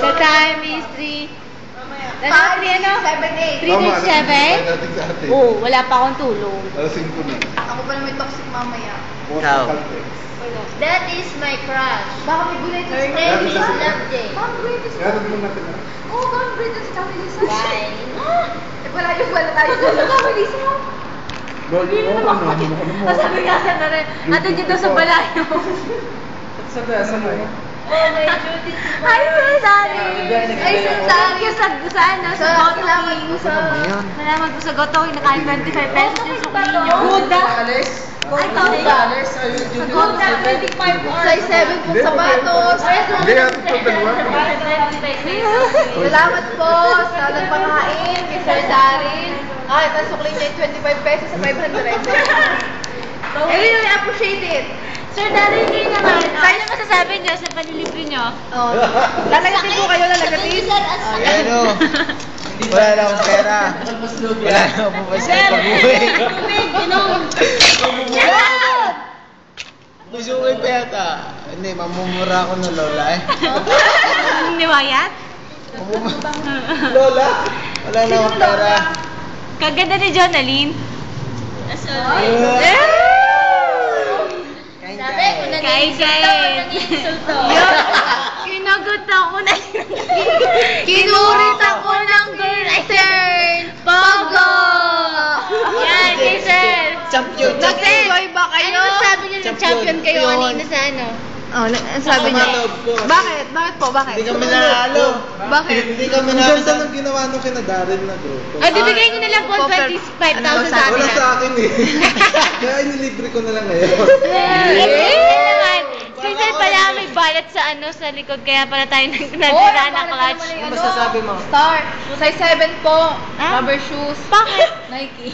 The time is 3. Ano? 3:37? Oo, wala pa akong tulong. Alas 5 na. Ako pa na may toxic mamaya. Ikaw. That is my crush. Baka may gulay Her name is Love Day. Baka may gulay Kaya rin mo natin na. Oo, baka may gulay sa Lisa. Bye. Eh, wala tayo sa Lisa. Hindi naman ako. Sabi nga sa na rin, ate dito sa balayo. Saan mo? Ay, Sir Dari! Ay, Sir Dari! Sa ano? Sa Gotoki. Salamat po sa Gotoki. Nakain 25 pesos yung suki niyo. Buda! Ay, Goda! Sa Goda, 25 or size 7 pong sapatos. Hindi, ate ito dalawa. Salamat po sa nagpakain kay Sir Daryl. Ay, nasukli niya yung 25 pesos sa 500. I really appreciate it. Sir Daryl, hindi naman. Tayo na masasabi niyo sa panilibre niyo. Oh. Lalagatin po kayo, lalagatin. Ano? Wala na akong pera. Wala na akong pasa pag-uwi. Gusto ko yung peta. Hindi, mamumura ako ng lola eh. Niwayat? Lola? Wala na akong pera. Kaganda ni Jonaline. Sabi ko na nag-insulto. Kinagot ako na kinurit ako ng girl turn. Pogo! Yan, kay Sir. Champion. Nag-enjoy ba kayo? Ano sabi niyo ng champion kayo kanina sa ano? Oh, sabi niya. Bakit? Bakit po? Bakit? Hindi kami nanalo. Bakit? Hindi kami Ang nanalo. ganda ng ginawa nung kina Daryl na grupo. Ay, bibigay niyo na lang po 25,000 sa atin. Wala sa akin eh. Kaya inilibre ko na lang ngayon. naman. Si Sir pala may balat sa ano sa likod kaya pala tayo nagtira na clutch. Ano masasabi mo? Star. Size 7 po. Ah? Rubber shoes. Bakit? Nike.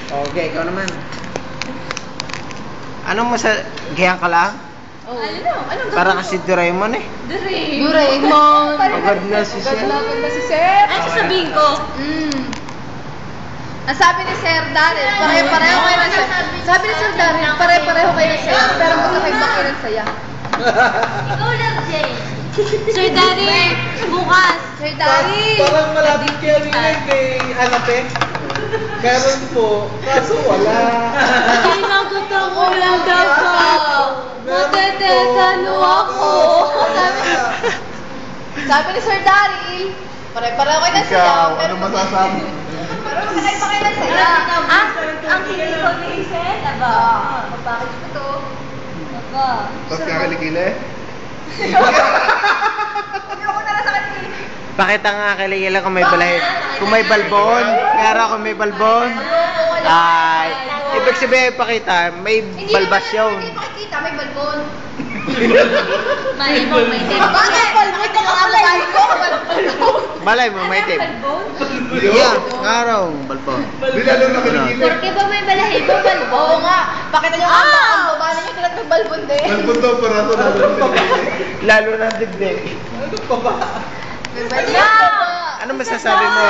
Okay, ikaw naman. Anong gayang ka lang? Oh. Anong Para kasi Doraemon eh. Doraemon. Pagod na si Sir. Pagod na si Sir. Ano sasabihin ko? Ang sabi ni Sir Daryl, pare-pareho kayo ng saya. Sabi ni Sir Daryl, pare-pareho kayo ng saya, pero magkakaiba kayo ng saya. Ikaw lang, Jay. Sir Daryl, bukas. Sir Daryl. Parang malapit kayo rin kay Anape. Meron po, kaso wala. Kinagot ako lang daw po. Matetesano ako. Sabi ni Sir Daryl, pare-pareho kayo ng saya, Ikaw, pero ano masasabi? pero magkakaiba kayo ng saya. Ang kilig ko ni Isel, aba. Bakit ko to? Aba. Tapos kakalikili? Ayoko na lang sa kanila. Pakita nga kiligila kung may balay. Kung may balbon. Kaya kung may balbon. Ay, ibig sabihin pakita, may balbas yun. Hindi makikita, may balbon. May din. Bakit? Balbon ka kakalay ko. Balbon. Malay mo, may tip. Balbon? Yeah, araw, balbon. Di lalo na kilikili. Porque ba may balahibo balbo? Oo nga. Pakita niyo ang baba ninyo sila may balbon din. Balbon daw para sa lalo na kilikili. Lalo na digdig. Ano pa ba? May balbon. Ano masasabi mo?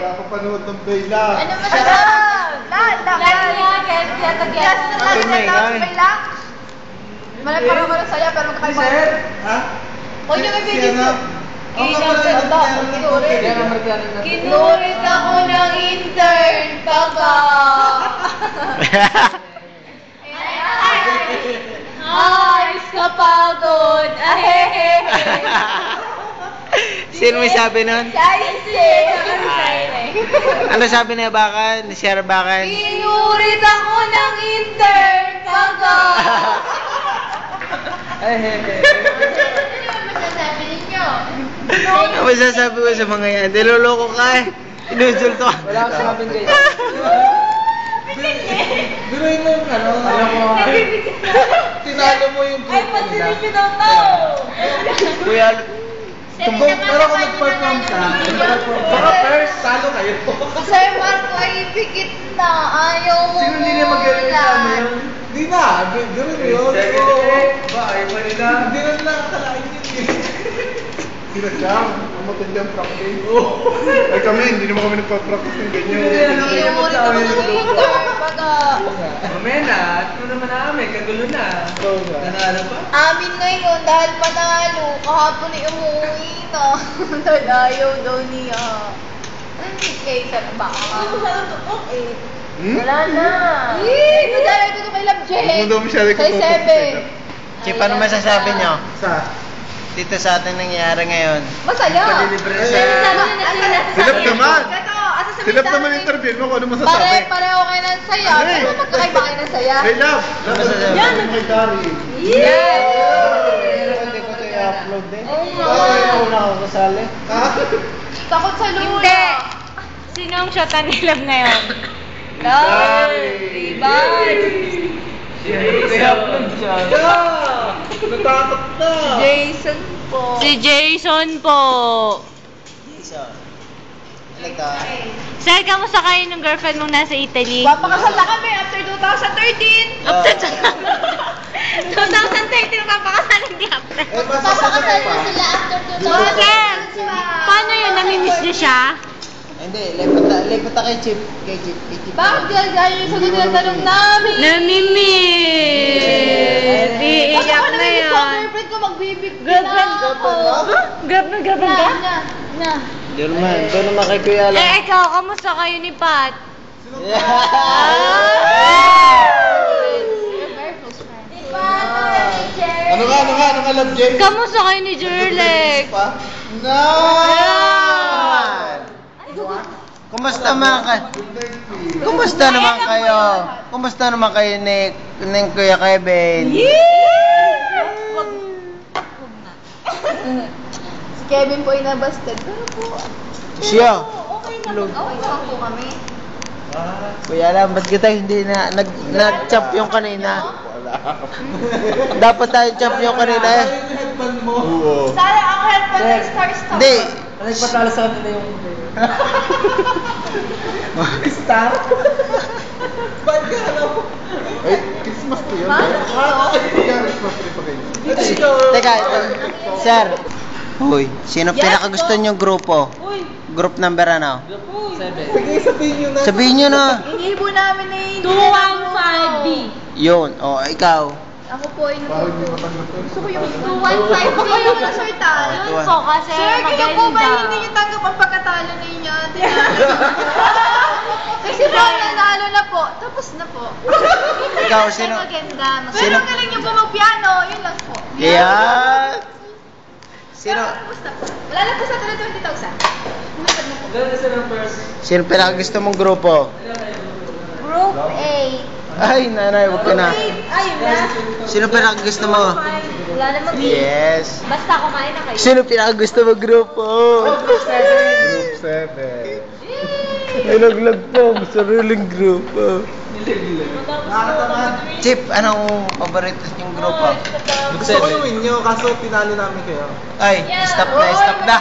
Nakapanood ng Bella. Ano masasabi? Lahat yan. Yes, Ano may ingay? Malay parang walang saya pero magkakaiba. Sir? Ha? Huwag niyo may video. Kinurit ako ng intern, baka. Ayos kapagod, ahehehe. Sino may sabi nun? Ano sabi ni Bakan? Ni Sierra Bakan? Kinurit ako ng intern, baka. Ano masasabi ninyo? Ano masasabi ko sa mga yan? Niloloko ka eh. Inusulto ka. Wala akong sinabing ganyan. Biruin mo yung ano. Alam mo. Tinalo mo yung group nila. Kuya, Tumbok, pero kung nag-perform ka, baka first, talo kayo. Sir Marco ay pikit na. Ayaw mo. Sino hindi na mag-reklamo yun? Hindi na, gano'n yun. Ba, ayaw pa nila. Hindi na nila akalain yun eh. Sinasyam. Ang matindi ang practice. Ay kami, hindi naman kami nagpa-practice ng ganyan. Mamaya na, at mo naman namin, kagulo na. Nanalo pa? Amin ngayon dahil panalo. Kahapon ay umuwi na. Dahil ayaw daw niya. Kaysa na ba? Wala na. Madala ito kay Love Jen. Huwag mo daw masyado Kay ikututok Sebe. sa'yo. Chip, ano masasabi nyo? Sa? Dito sa ating nangyari ngayon. Masaya. Silap naman! Silap Silap naman yung interview mo kung ano masasabi. Pareho kayo ng saya. Ano eh? Ano magkakaiba kayo ng saya? Hey, love! Ano masasabi? Yan! Kay Dari. Yes! Hindi ko ito i-upload din. Oo nga. Bakit ako na ako kasali? Ha? Takot sa lula. Hindi. Sino ang shot ni Love ngayon? Love! Bye! I-upload siya. Natakot na! Jason po. Si Jason po. Jason. Halika. Sir, kamusta kayo ng girlfriend mong nasa Italy? Papakasal na kami after 2013. After 2013, papakasal, hindi after. Eh, basta sa Papakasal pa. na sila after Sir, 2013. paano yun? Namimiss niyo siya? Hindi, lipat na kay Chip. Kay Chip. Bakit gagaya yung sagot ng tanong namin? Namimiss! Kasi Iiyak ako na namin yan. ko, girlfriend ko magbibig Girlfriend? ako. Girlfriend ka? Na. Doon naman kay Kuya lang. Eh, ikaw, kamusta kayo ni Pat? Ano ka, love, Jay? Kamusta kayo ni Jerlex? Pa? No! Kumusta naman kayo? Kumusta naman kayo? Kumusta naman kayo ni Kuya Kevin? Si Kevin po inabasted. Pero po, Siya. okay naman po kami. Kuya alam, ba't kita hindi na nag-champion kanina? Dapat tayo champion kanina eh. Yung headband mo. Oo. Sana ang headband ng star-star. Hindi. Nagpatalo sa kanila yung... Star? Ba't ka alam? Ay, Christmas to yun. Christmas tree pa kayo. Teka, sir. Uy, sino pinakagusto niyong grupo? Group number ano? Sige, sabihin nyo na. Sabihin niyo na. Iniibo namin ni 215B. Yun, o ikaw. Ako po ay Parang hindi matanggap yun. Gusto ko yung 215. Baka yung mga sortan. Yun po kasi Sir, kayo po ba maganda. hindi niyo tanggap ang pagkatalo ninyo? Kasi po, nanalo na po. Tapos na po. Ikaw, sino? Maganda. Pero Sino? ang galing niyo po mag-piano. Yun lang po. Yeah. Sino? Basta po. Wala lang po sa 20,000. Nagpad na po. Gano'n sila ng first. Sino pinakagusto mong grupo? Group 8. Ay, nanay, wag ka na. Ayun na. Sino pinakagusto mo? Wala namang Yes. Basta kumain na kayo. Sino pinakagusto mong grupo? Group 7. Ay, naglag po. Sariling grupo. Chip, anong paborito niyong grupo? Gusto ko yung inyo, kaso pinalo namin kayo. Ay, stop na.